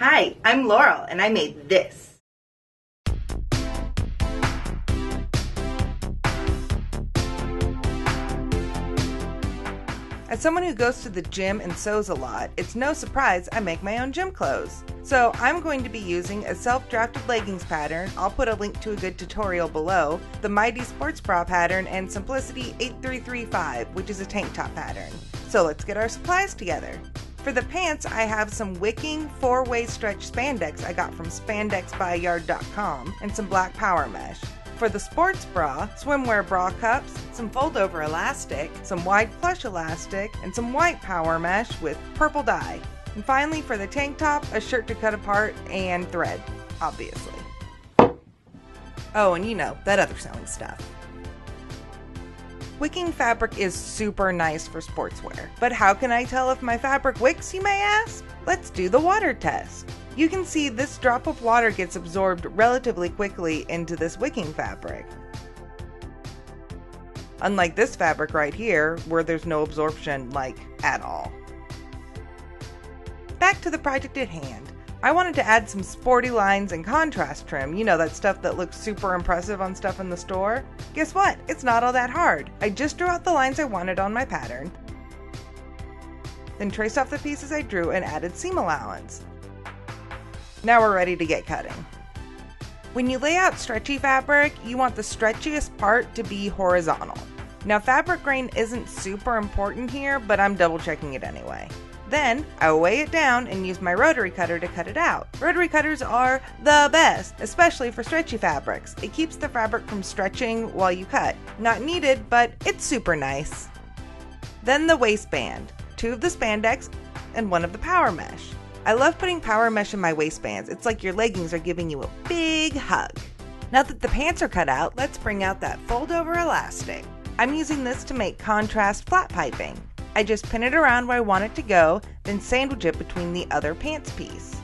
Hi, I'm Laurel, and I made this. As someone who goes to the gym and sews a lot, it's no surprise I make my own gym clothes. So I'm going to be using a self-drafted leggings pattern. I'll put a link to a good tutorial below, the Mighty Sports Bra pattern, and Simplicity 8335, which is a tank top pattern. So let's get our supplies together. For the pants, I have some wicking 4-way stretch spandex I got from spandexbyyard.com and some black power mesh. For the sports bra, swimwear bra cups, some fold-over elastic, some wide plush elastic, and some white power mesh with purple dye. And finally, for the tank top, a shirt to cut apart and thread, obviously. Oh, and you know, that other sewing stuff. Wicking fabric is super nice for sportswear, but how can I tell if my fabric wicks, you may ask? Let's do the water test. You can see this drop of water gets absorbed relatively quickly into this wicking fabric. Unlike this fabric right here, where there's no absorption, like, at all. Back to the project at hand. I wanted to add some sporty lines and contrast trim, you know, that stuff that looks super impressive on stuff in the store. Guess what? It's not all that hard. I just drew out the lines I wanted on my pattern, then traced off the pieces I drew and added seam allowance. Now we're ready to get cutting. When you lay out stretchy fabric, you want the stretchiest part to be horizontal. Now fabric grain isn't super important here, but I'm double checking it anyway. Then, I weigh it down and use my rotary cutter to cut it out. Rotary cutters are the best, especially for stretchy fabrics. It keeps the fabric from stretching while you cut. Not needed, but it's super nice. Then the waistband. 2 of the spandex and 1 of the power mesh. I love putting power mesh in my waistbands. It's like your leggings are giving you a big hug. Now that the pants are cut out, let's bring out that fold-over elastic. I'm using this to make contrast flat piping. I just pin it around where I want it to go, then sandwich it between the other pants piece.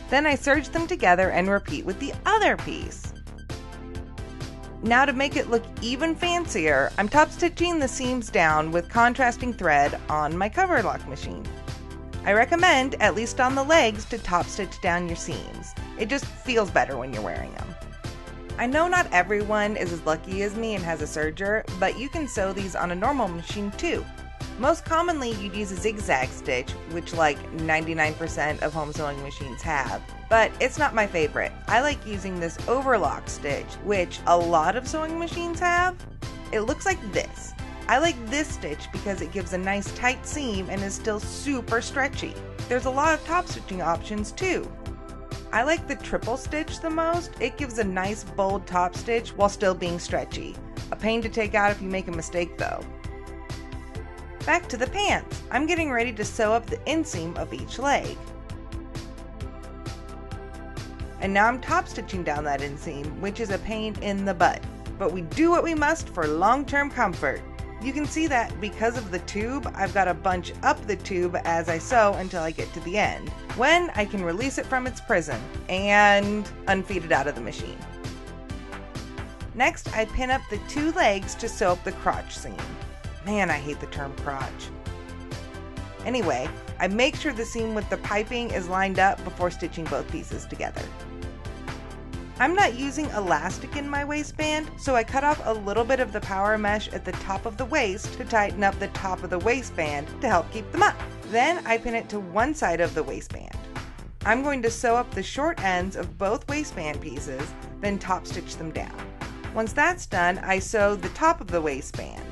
Then I serge them together and repeat with the other piece. Now to make it look even fancier, I'm top stitching the seams down with contrasting thread on my cover lock machine. I recommend, at least on the legs, to top stitch down your seams. It just feels better when you're wearing them. I know not everyone is as lucky as me and has a serger, but you can sew these on a normal machine too. Most commonly you'd use a zigzag stitch, which like 99% of home sewing machines have, but it's not my favorite. I like using this overlock stitch, which a lot of sewing machines have. It looks like this. I like this stitch because it gives a nice tight seam and is still super stretchy. There's a lot of top stitching options too. I like the triple stitch the most. It gives a nice bold top stitch while still being stretchy. A pain to take out if you make a mistake though. Back to the pants. I'm getting ready to sew up the inseam of each leg. And now I'm top stitching down that inseam, which is a pain in the butt. But we do what we must for long-term comfort. You can see that because of the tube, I've got to bunch up the tube as I sew until I get to the end, when I can release it from its prison and unfeed it out of the machine. Next, I pin up the 2 legs to sew up the crotch seam. Man, I hate the term crotch. Anyway, I make sure the seam with the piping is lined up before stitching both pieces together. I'm not using elastic in my waistband, so I cut off a little bit of the power mesh at the top of the waist to tighten up the top of the waistband to help keep them up. Then I pin it to one side of the waistband. I'm going to sew up the short ends of both waistband pieces, then top stitch them down. Once that's done, I sew the top of the waistband.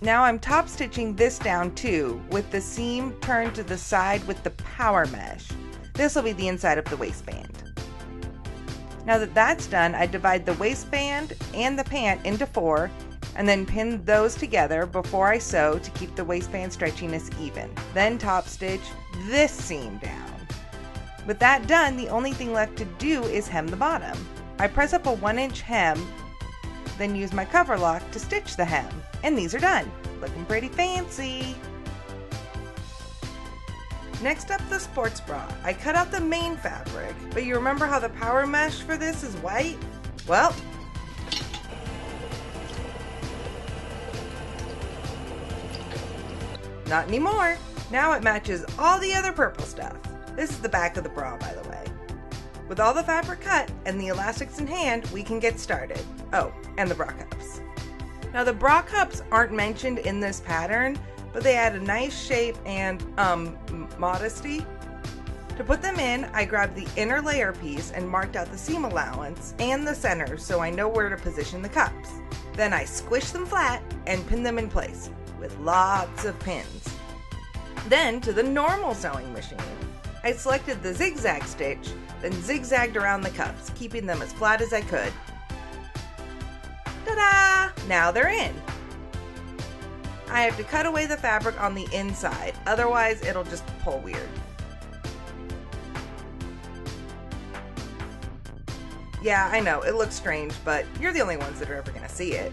Now I'm top stitching this down too, with the seam turned to the side with the power mesh. This will be the inside of the waistband. Now that that's done, I divide the waistband and the pant into 4 and then pin those together before I sew to keep the waistband stretchiness even. Then top stitch this seam down. With that done, the only thing left to do is hem the bottom. I press up a 1-inch hem, then use my cover lock to stitch the hem. And these are done. Looking pretty fancy. Next up, the sports bra. I cut out the main fabric, but you remember how the power mesh for this is white? Well, not anymore. Now it matches all the other purple stuff. This is the back of the bra, by the way. With all the fabric cut and the elastics in hand, we can get started. Oh, and the bra cups. Now the bra cups aren't mentioned in this pattern, but they add a nice shape and modesty. To put them in, I grabbed the inner layer piece and marked out the seam allowance and the center so I know where to position the cups. Then I squish them flat and pin them in place with lots of pins. Then to the normal sewing machine. I selected the zigzag stitch, then zigzagged around the cups, keeping them as flat as I could. Ta-da! Now they're in. I have to cut away the fabric on the inside, otherwise it'll just pull weird. Yeah, I know, it looks strange, but you're the only ones that are ever going to see it.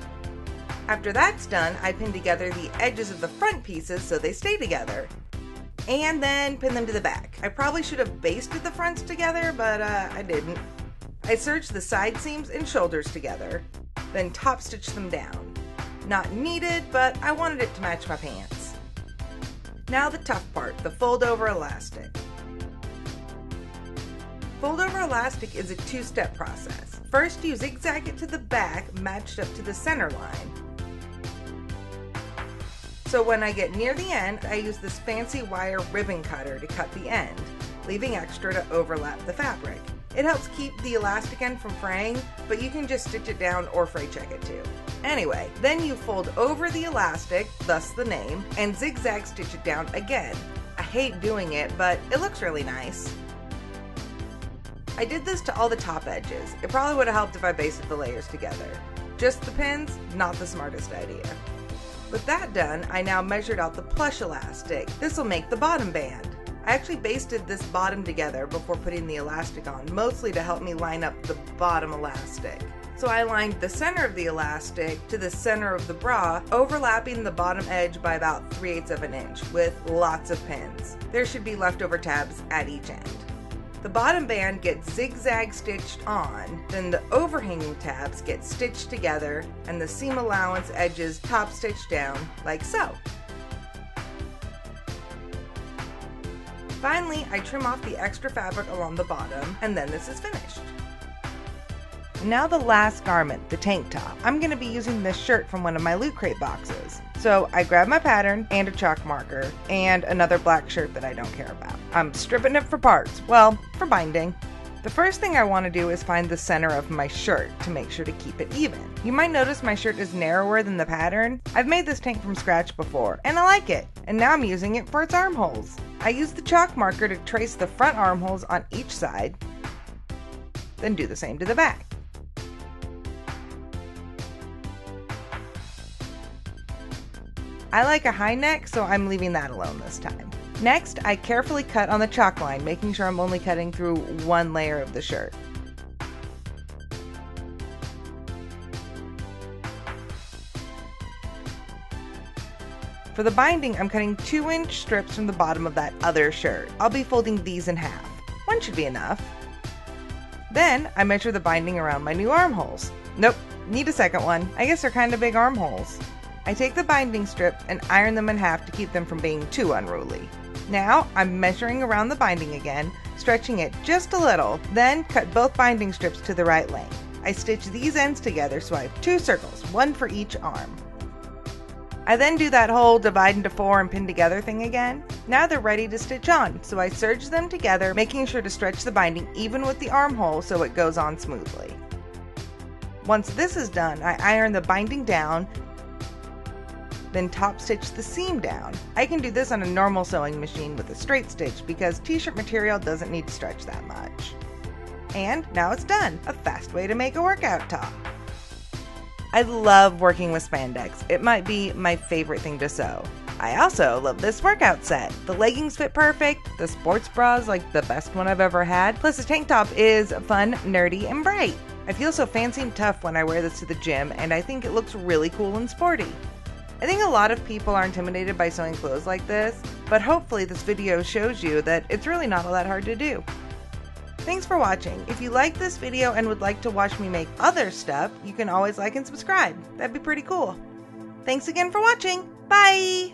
After that's done, I pin together the edges of the front pieces so they stay together. And then pin them to the back. I probably should have basted the fronts together, but I didn't. I serged the side seams and shoulders together, then top stitched them down. Not needed, but I wanted it to match my pants. Now the tough part, the fold over elastic. Fold over elastic is a two-step process. First, you zigzag it to the back, matched up to the center line. So when I get near the end, I use this fancy wire ribbon cutter to cut the end, leaving extra to overlap the fabric. It helps keep the elastic end from fraying, but you can just stitch it down or fray check it too. Anyway, then you fold over the elastic, thus the name, and zigzag stitch it down again. I hate doing it, but it looks really nice. I did this to all the top edges. It probably would have helped if I basted the layers together. Just the pins, not the smartest idea. With that done, I now measured out the plush elastic. This will make the bottom band. I actually basted this bottom together before putting the elastic on, mostly to help me line up the bottom elastic. So I lined the center of the elastic to the center of the bra, overlapping the bottom edge by about 3/8 of an inch with lots of pins. There should be leftover tabs at each end. The bottom band gets zigzag stitched on, then the overhanging tabs get stitched together and the seam allowance edges top stitched down like so. Finally, I trim off the extra fabric along the bottom and then this is finished. Now the last garment, the tank top. I'm going to be using this shirt from one of my Loot Crate boxes. So I grabbed my pattern and a chalk marker and another black shirt that I don't care about. I'm stripping it for parts, well, for binding. The first thing I want to do is find the center of my shirt to make sure to keep it even. You might notice my shirt is narrower than the pattern. I've made this tank from scratch before, and I like it. And now I'm using it for its armholes. I used the chalk marker to trace the front armholes on each side, then do the same to the back. I like a high neck, so I'm leaving that alone this time. Next, I carefully cut on the chalk line, making sure I'm only cutting through one layer of the shirt. For the binding, I'm cutting 2-inch strips from the bottom of that other shirt. I'll be folding these in half. One should be enough. Then, I measure the binding around my new armholes. Nope, need a second one. I guess they're kind of big armholes. I take the binding strip and iron them in half to keep them from being too unruly. Now, I'm measuring around the binding again, stretching it just a little, then cut both binding strips to the right length. I stitch these ends together so I have 2 circles, one for each arm. I then do that whole divide into 4 and pin together thing again. Now they're ready to stitch on, so I serge them together, making sure to stretch the binding even with the armhole so it goes on smoothly. Once this is done, I iron the binding down, then top stitch the seam down. I can do this on a normal sewing machine with a straight stitch because t-shirt material doesn't need to stretch that much. And now it's done, a fast way to make a workout top. I love working with spandex. It might be my favorite thing to sew. I also love this workout set. The leggings fit perfect, the sports bra's like the best one I've ever had, plus the tank top is fun, nerdy, and bright. I feel so fancy and tough when I wear this to the gym, and I think it looks really cool and sporty. I think a lot of people are intimidated by sewing clothes like this, but hopefully this video shows you that it's really not all that hard to do. Thanks for watching. If you like this video and would like to watch me make other stuff, you can always like and subscribe. That'd be pretty cool. Thanks again for watching. Bye!